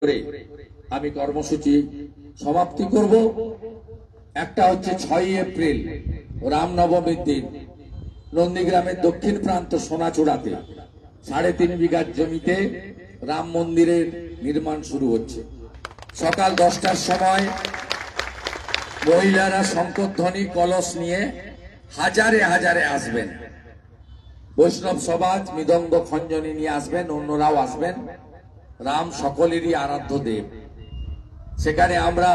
করে আমি কর্মসূচি সমাপ্তি করব। একটা হচ্ছে 6 এপ্রিল রামনবমীর দিন নন্দীগ্রামের দক্ষিণ প্রান্ত সোনাচূড়াতে 3.5 বিঘার জমিতে রাম মন্দিরের নির্মাণ শুরু হচ্ছে। সকাল 10টার সময় মহিলারা শঙ্করধ্বনি কলস নিয়ে হাজারে হাজারে আসবেন। বৈষ্ণব সমাজ মৃদঙ্গ খঞ্জনি নিয়ে আসবেন, অন্যরাও আসবেন। রাম সকলেরই আরাধ্য দেব। সেখানে আমরা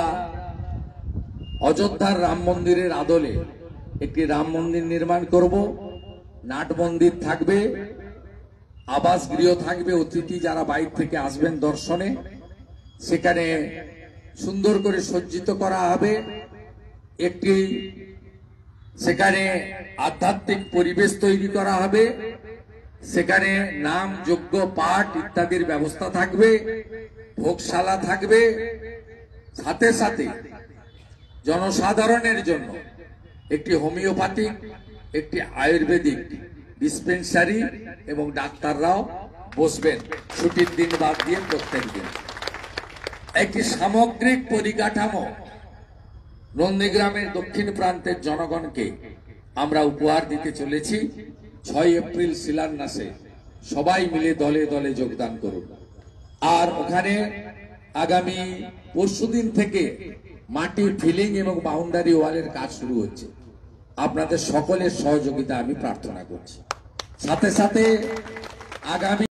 অযোধ্যার রাম মন্দিরের আদলে একটি রাম মন্দির নির্মাণ করব। নাট মন্দির থাকবে, আবাস গৃহ থাকবে, অতিথি যারা বাইরে থেকে আসবেন দর্শনে সেখানে সুন্দর করে সজ্জিত করা হবে। একটি সেখানে আধ্যাত্মিক পরিবেশ তৈরি করা হবে। সেখানে নাম যজ্ঞ পাঠ ইত্যাদির ব্যবস্থা থাকবে, ভোগশালা থাকবে। সাথে সাথে জনসাধারণের জন্য একটি হোমিওপ্যাথিক, একটি আয়ুর্বেদিক ডিসপেন্সারি এবং ডাক্তাররাও বসবেন ছুটির দিন বাদ দিয়ে প্রত্যেক দিন। একটি সামগ্রিক পরিকাঠামো নন্দীগ্রামের দক্ষিণ প্রান্তের জনগণকে আমরা উপহার দিতে চলেছি। 6 এপ্রিল শিলান্যাসে সবাই মিলে দলে দলে যোগদান করুন। আর ওখানে আগামী পরশুদিন থেকে মাটি ফিলিং এবং বাউন্ডারি ওয়ালের কাজ শুরু হচ্ছে। আপনাদের সকলের সহযোগিতা আমি প্রার্থনা করছি। সাথে সাথে আগামী